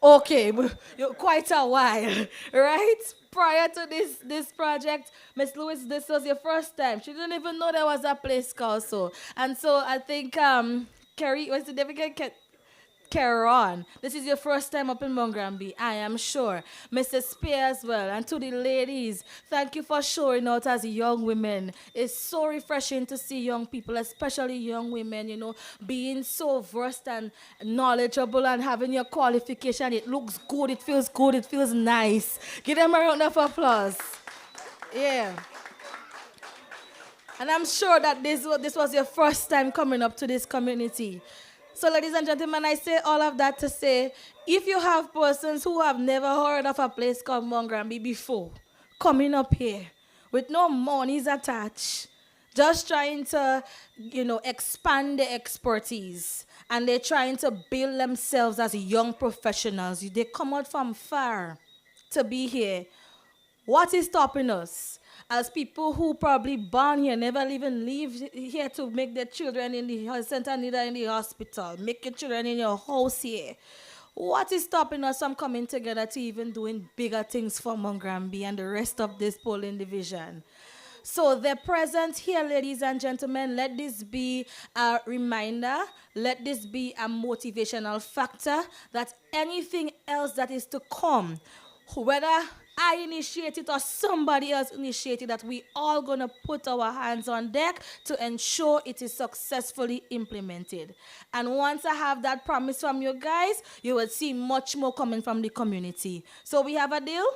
S7: Okay, you're quite a while, right? Prior to this project, Miss Lewis, this was your first time. She didn't even know there was a place called so. And so I think Carrie, what's the name? Caron, this is your first time up in Mount Granby, I am sure. Mrs. Spear as well, and to the ladies, thank you for showing out as young women. It's so refreshing to see young people, especially young women, you know, being so versed and knowledgeable and having your qualification. It looks good, it feels nice. Give them a round of applause. Yeah. And I'm sure that this was your first time coming up to this community. So, ladies and gentlemen, I say all of that to say, if you have persons who have never heard of a place called Mount Granby before, coming up here with no monies attached, just trying to, you know, expand their expertise, and they're trying to build themselves as young professionals. They come out from far to be here. What is stopping us? As people who probably born here, never even leave here to make their children in the health center, neither in the hospital, make your children in your house here. What is stopping us from coming together to even doing bigger things for Mount Granby and the rest of this polling division? So they're present here, ladies and gentlemen. Let this be a reminder. Let this be a motivational factor that anything else that is to come, whether I initiate it or somebody else initiate it, that we all gonna put our hands on deck to ensure it is successfully implemented. And once I have that promise from you guys, you will see much more coming from the community. So we have a deal?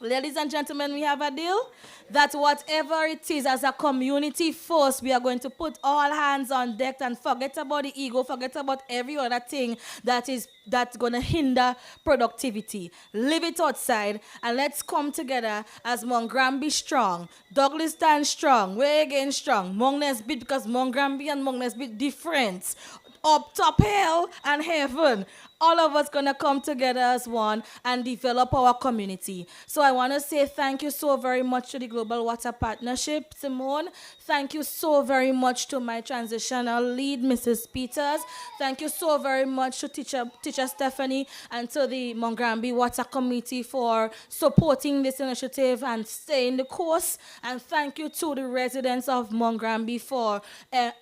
S7: Ladies and gentlemen, we have a deal that whatever it is as a community force, we are going to put all hands on deck and forget about the ego, forget about every other thing that's going to hinder productivity. Leave it outside and let's come together as Mount Granby strong, Douglaston strong, way again strong, Mount Nesbit, because Mount Granby and Mount Nesbit different. Up top hell and heaven. all of us gonna come together as one and develop our community. So I want to say thank you so very much to the Global Water Partnership, Simone. Thank you so very much to my transitional lead, Mrs. Peters. Thank you so very much to teacher Stephanie and to the Granby Water Committee for supporting this initiative and staying the course. And thank you to the residents of Granby for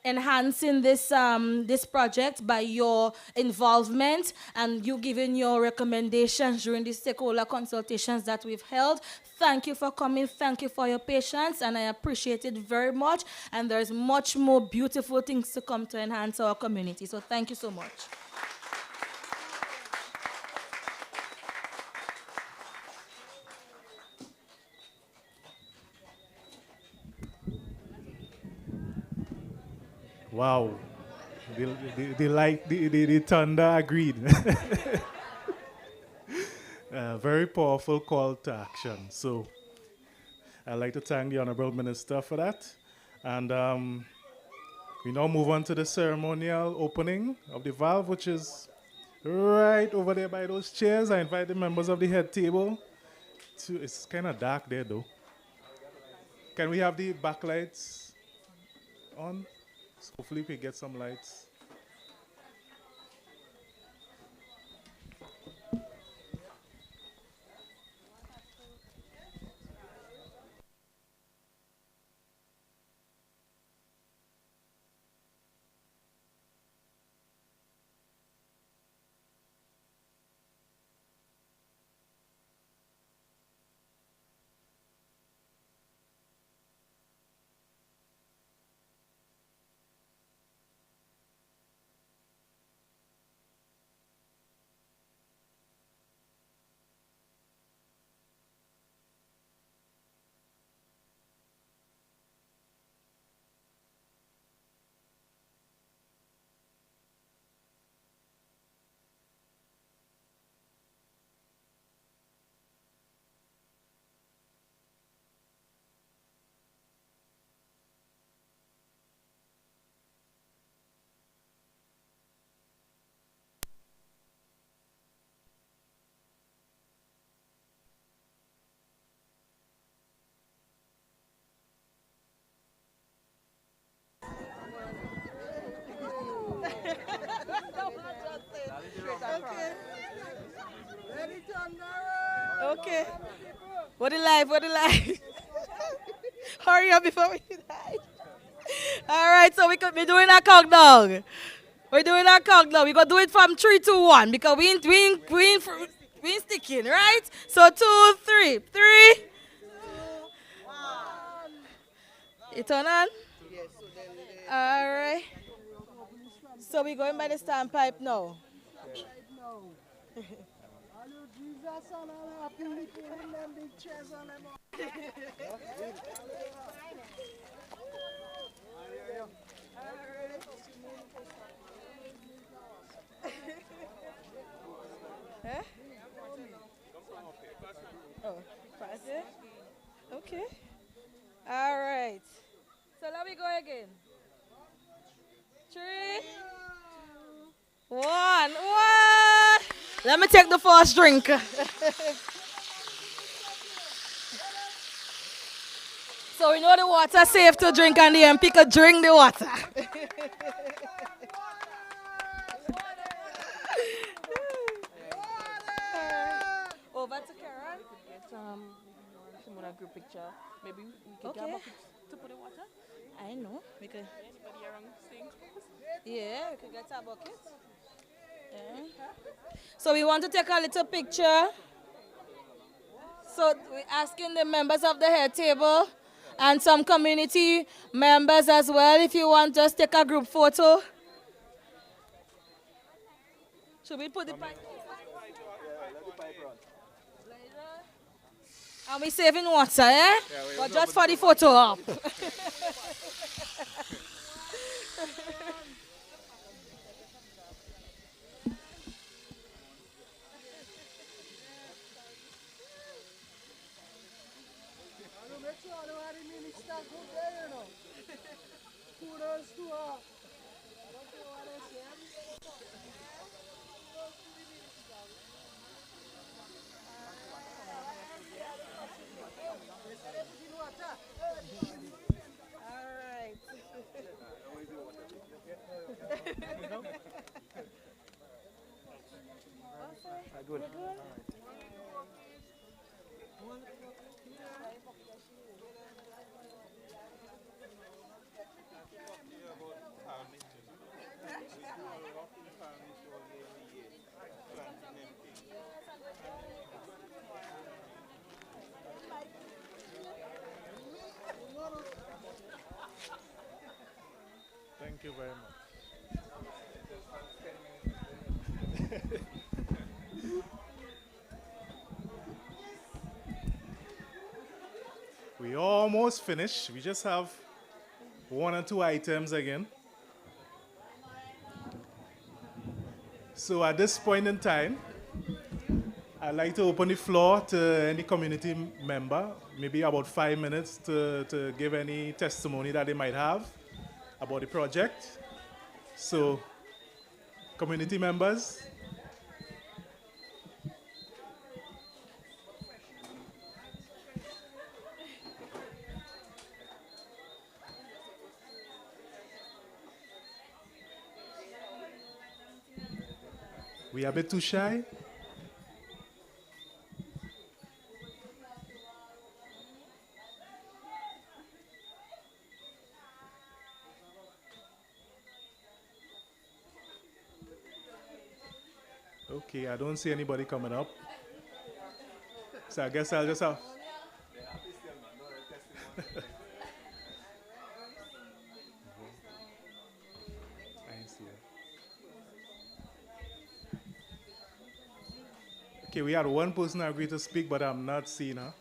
S7: enhancing this project by your involvement and you giving your recommendations during the stakeholder consultations that we've held. Thank you for coming. Thank you for your patience, and I appreciate it very much. And there's much more beautiful things to come to enhance our community. So thank you so much.
S1: Wow. The thunder agreed. Very powerful call to action. So I'd like to thank the Honorable Minister for that. And we now move on to the ceremonial opening of the valve, which is right over there by those chairs. I invite the members of the head table to, it's kind of dark there though. Can we have the backlights on? So hopefully we get some lights.
S7: Okay. What the life? What the life? Hurry up before we die. All right, so we could be doing a countdown. We're doing a countdown. We're going to do it from 3, 2, 1 because we ain't sticking, right? So 2, 3. 3. It turn on? All right. So we're going by the standpipe now. Huh? Oh, pass it? Okay. All right. So let me go again. 3, 2, 1. Let me take the first drink. So we know the water safe to drink and the MP could drink the water. Over to Karen.
S8: Get some group picture. Maybe we could get a bucket to put the water.
S7: I know. We could.
S8: Anybody around staying close?
S7: Yeah, we could get a bucket. Yeah. So we want to take a little picture. So we're asking the members of the head table and some community members as well, if you want, just take a group photo. Should we put the pipe? And we saving water, eh? Yeah, but just for the photo op.
S9: Good.
S1: Thank you very much. We almost finished. We just have one or two items again. So at this point in time, I'd like to open the floor to any community member, maybe about 5 minutes to give any testimony that they might have about the project. So, community members. We are a bit too shy. Okay, I don't see anybody coming up. So I guess I'll just have. I see it. Okay, we had one person agree to speak, but I'm not seeing her.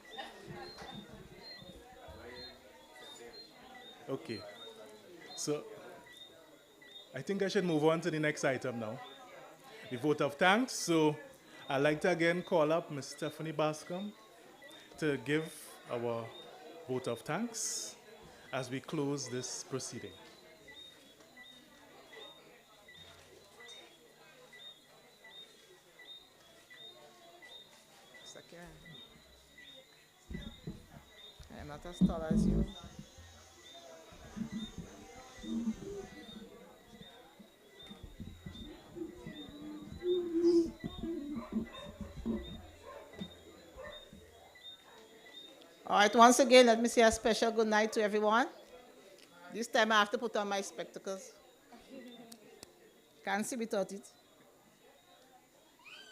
S1: Okay. So I think I should move on to the next item now. The vote of thanks. So I'd like to again call up Ms. Stephanie Bascom to give our vote of thanks as we close this proceeding.
S3: I'm not as tall as you. All right, once again, let me say a special good night to everyone. This time I have to put on my spectacles. Can't see without it.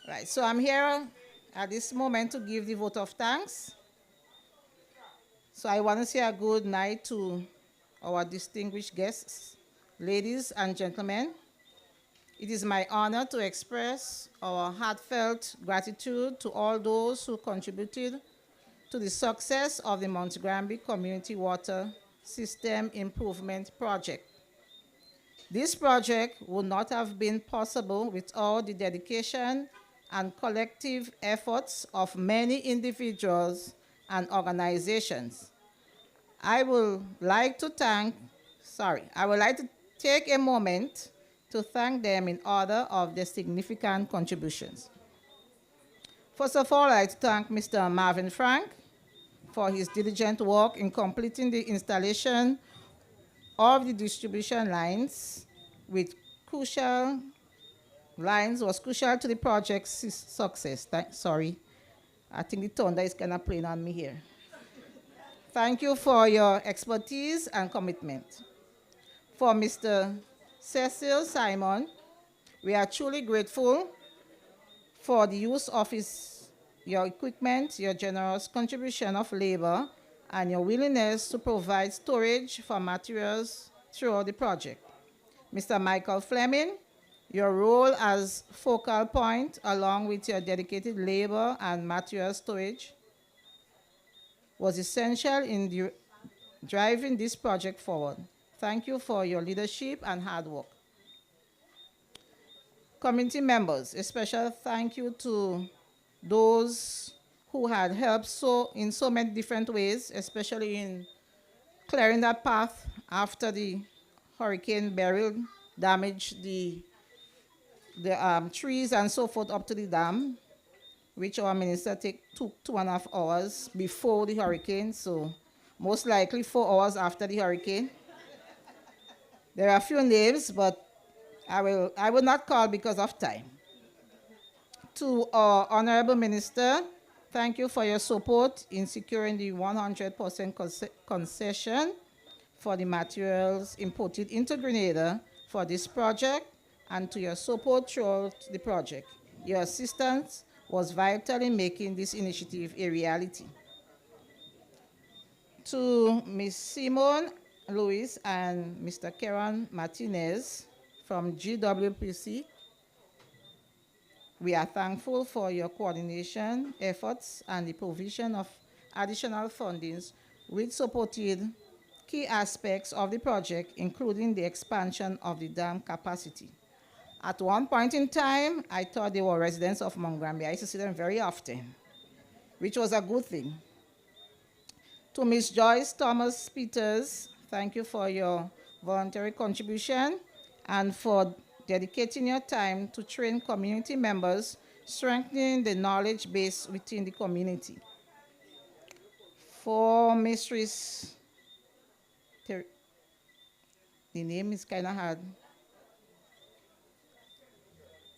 S3: Right, so I'm here at this moment to give the vote of thanks. So I want to say a good night to our distinguished guests, ladies and gentlemen. It is my honor to express our heartfelt gratitude to all those who contributed to the success of the Mount Granby Community Water System Improvement Project. This project would not have been possible without the dedication and collective efforts of many individuals and organizations. I would like to take a moment to thank them in honor of their significant contributions. First of all, I'd like to thank Mr. Marvin Frank for his diligent work in completing the installation of the distribution lines with crucial to the project's success. I think the thunder is kind of playing on me here. Thank you for your expertise and commitment. For Mr. Cecil Simon, we are truly grateful for the use of your equipment, your generous contribution of labor, and your willingness to provide storage for materials throughout the project. Mr. Michael Fleming, your role as focal point, along with your dedicated labor and material storage, was essential in driving this project forward. Thank you for your leadership and hard work. Community members, a special thank you to those who had helped in so many different ways, especially in clearing that path after the Hurricane Beryl damaged the trees and so forth up to the dam, which our minister took 2.5 hours before the hurricane, so most likely 4 hours after the hurricane. There are a few names, but I will not call because of time. To our Honorable Minister, thank you for your support in securing the 100% concession for the materials imported into Grenada for this project and to your support throughout the project. Your assistance was vital in making this initiative a reality. To Ms. Simone Lewis and Mr. Karen Martinez from GWPC, we are thankful for your coordination efforts and the provision of additional fundings which supported key aspects of the project, including the expansion of the dam capacity. At one point in time, I thought they were residents of Mount Granby. I used to see them very often, which was a good thing. To Ms. Joyce Thomas Peters, thank you for your voluntary contribution and for dedicating your time to train community members, strengthening the knowledge base within the community. For Mistress, the name is kind of hard,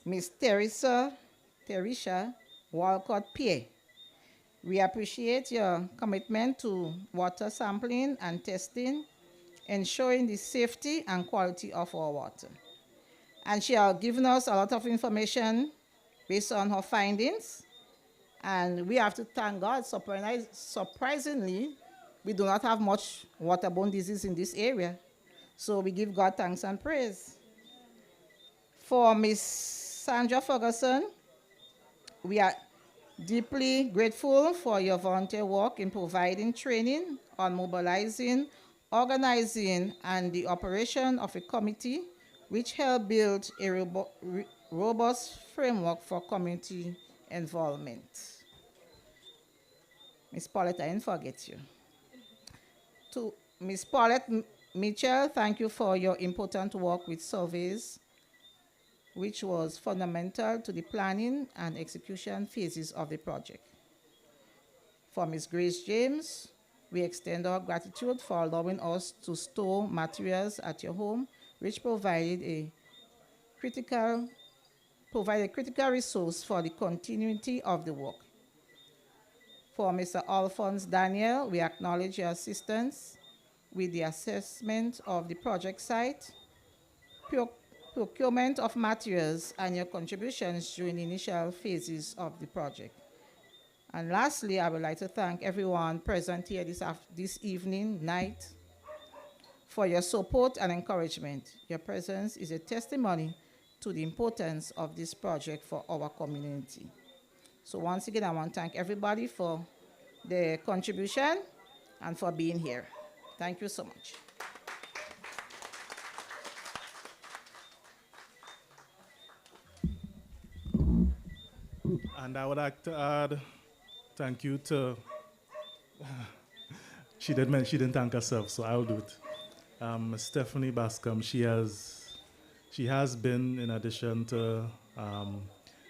S3: Miss Teresha Walcott Pierre. We appreciate your commitment to water sampling and testing, ensuring the safety and quality of our water. And she has given us a lot of information based on her findings. And we have to thank God, surprisingly, we do not have much waterborne disease in this area. So we give God thanks and praise. For Miss Sandra Ferguson, we are deeply grateful for your volunteer work in providing training on mobilizing, organizing, and the operation of a committee which helped build a robust framework for community involvement. Ms. Paulette, I didn't forget you. To Ms. Paulette Mitchell, thank you for your important work with surveys, which was fundamental to the planning and execution phases of the project. For Ms. Grace James, we extend our gratitude for allowing us to store materials at your home, which provided a critical resource for the continuity of the work. For Mr. Alphonse Daniel, we acknowledge your assistance with the assessment of the project site, procurement of materials, and your contributions during the initial phases of the project. And lastly, I would like to thank everyone present here this night, for your support and encouragement. Your presence is a testimony to the importance of this project for our community. So once again, I want to thank everybody for their contribution and for being here. Thank you so much.
S1: And I would like to add thank you to, she didn't thank herself, so I'll do it. Stephanie Bascom, she has been, in addition to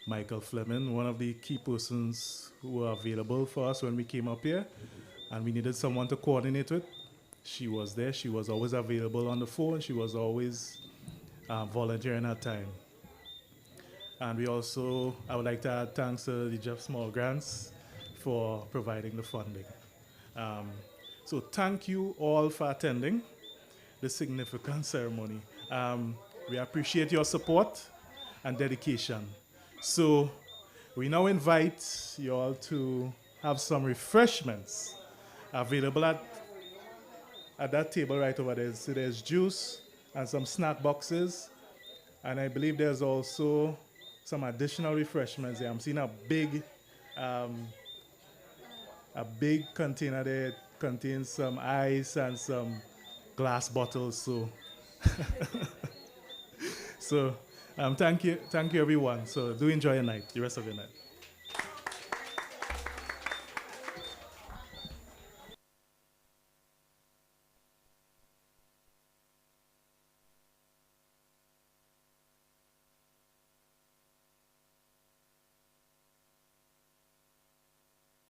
S1: Michael Fleming, one of the key persons who were available for us when we came up here, and we needed someone to coordinate with. She was there, she was always available on the phone, she was always volunteering her time. And we also, I would like to add thanks to the Jeff Small Grants for providing the funding. So thank you all for attending this significant ceremony. We appreciate your support and dedication. So we now invite you all to have some refreshments available at that table right over there. So there's juice and some snack boxes. And I believe there's also some additional refreshments there. I'm seeing a big container there. It contains some ice and some glass bottles. So, so thank you everyone. So do enjoy your night, the rest of your night.